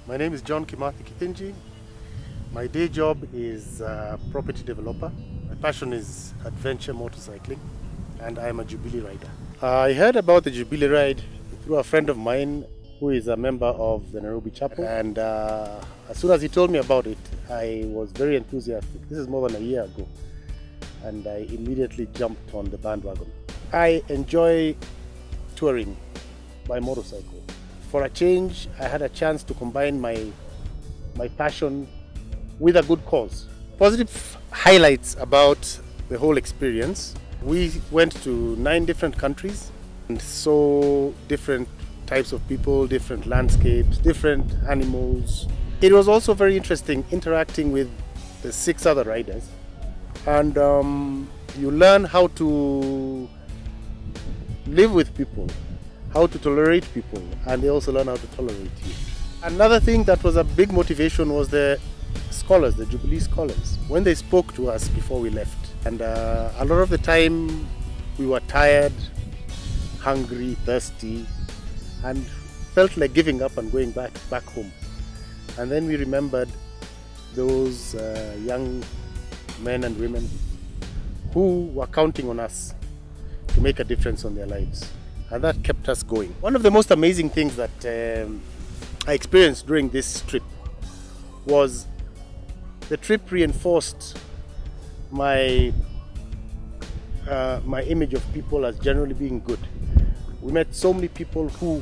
My name is John Kimathi Kithinji. My day job is a property developer. My passion is adventure motorcycling, and I am a Jubilee rider. I heard about the Jubilee ride through a friend of mine who is a member of the Nairobi chapel, and as soon as he told me about it, I was very enthusiastic. This is more than a year ago, and I immediately jumped on the bandwagon. I enjoy touring by motorcycle. For a change, I had a chance to combine my passion with a good cause. Positive highlights about the whole experience. We went to 9 different countries and saw different types of people, different landscapes, different animals. It was also very interesting interacting with the 6 other riders, and you learn how to live with people, how to tolerate people, and they also learn how to tolerate you. Another thing that was a big motivation was the scholars, the Jubilee scholars, when they spoke to us before we left. And a lot of the time we were tired, hungry, thirsty, and felt like giving up and going back home. And then we remembered those young men and women who were counting on us to make a difference on their lives. And that kept us going. One of the most amazing things that I experienced during this trip was the trip reinforced my image of people as generally being good. We met so many people who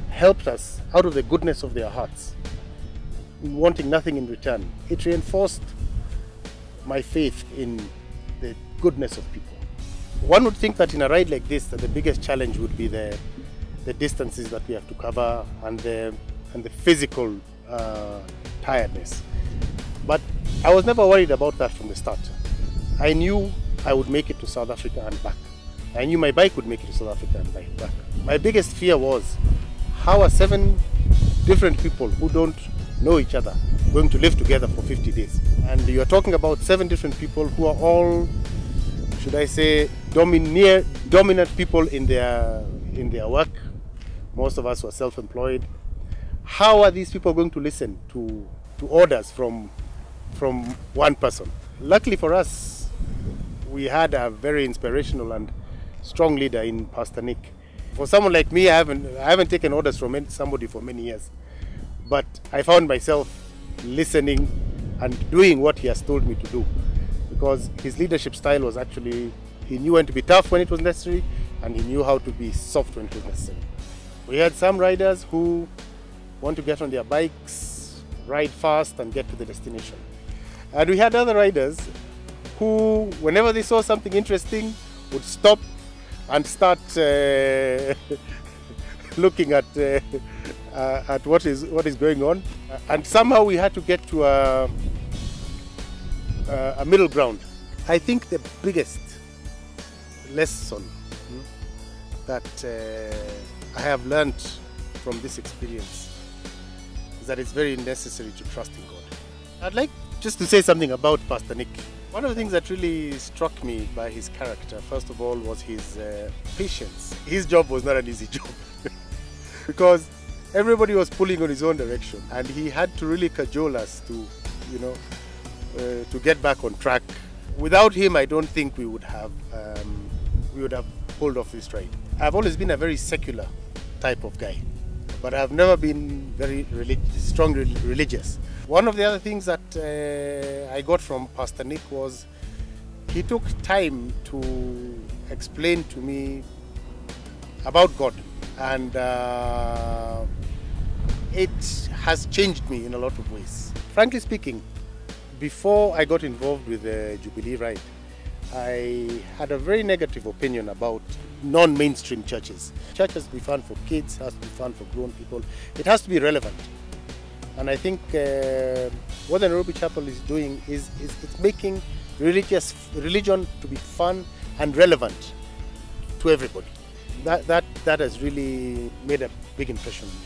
helped us out of the goodness of their hearts, wanting nothing in return. It reinforced my faith in the goodness of people. One would think that in a ride like this, that the biggest challenge would be the distances that we have to cover and the physical tiredness. But I was never worried about that from the start. I knew I would make it to South Africa and back. I knew my bike would make it to South Africa and back. My biggest fear was, how are 7 different people who don't know each other going to live together for 50 days? And you're talking about 7 different people who are all, should I say, dominant people in their work. Most of us were self-employed. How are these people going to listen to orders from one person? Luckily for us, we had a very inspirational and strong leader in Pastor Nick. For someone like me, I haven't taken orders from somebody for many years, but I found myself listening and doing what he has told me to do, because his leadership style was actually, he knew when to be tough when it was necessary, and he knew how to be soft when it was necessary. We had some riders who want to get on their bikes, ride fast and get to the destination. And we had other riders who, whenever they saw something interesting, would stop and start looking at what is going on. And somehow we had to get to a middle ground. I think the biggest lesson that I have learned from this experience is that it's very necessary to trust in God. I'd like just to say something about Pastor Nick. One of the things that really struck me by his character, first of all, was his patience. His job was not an easy job because everybody was pulling on his own direction, and he had to really cajole us to, to get back on track. Without him, I don't think we would have pulled off this ride. I've always been a very secular type of guy, but I've never been very strongly religious. One of the other things that I got from Pastor Nick was he took time to explain to me about God, and it has changed me in a lot of ways. Frankly speaking, before I got involved with the Jubilee ride, I had a very negative opinion about non-mainstream churches. Church has to be fun for kids, has to be fun for grown people. It has to be relevant. And I think what the Nairobi Chapel is doing is it's making religion to be fun and relevant to everybody. That has really made a big impression on me.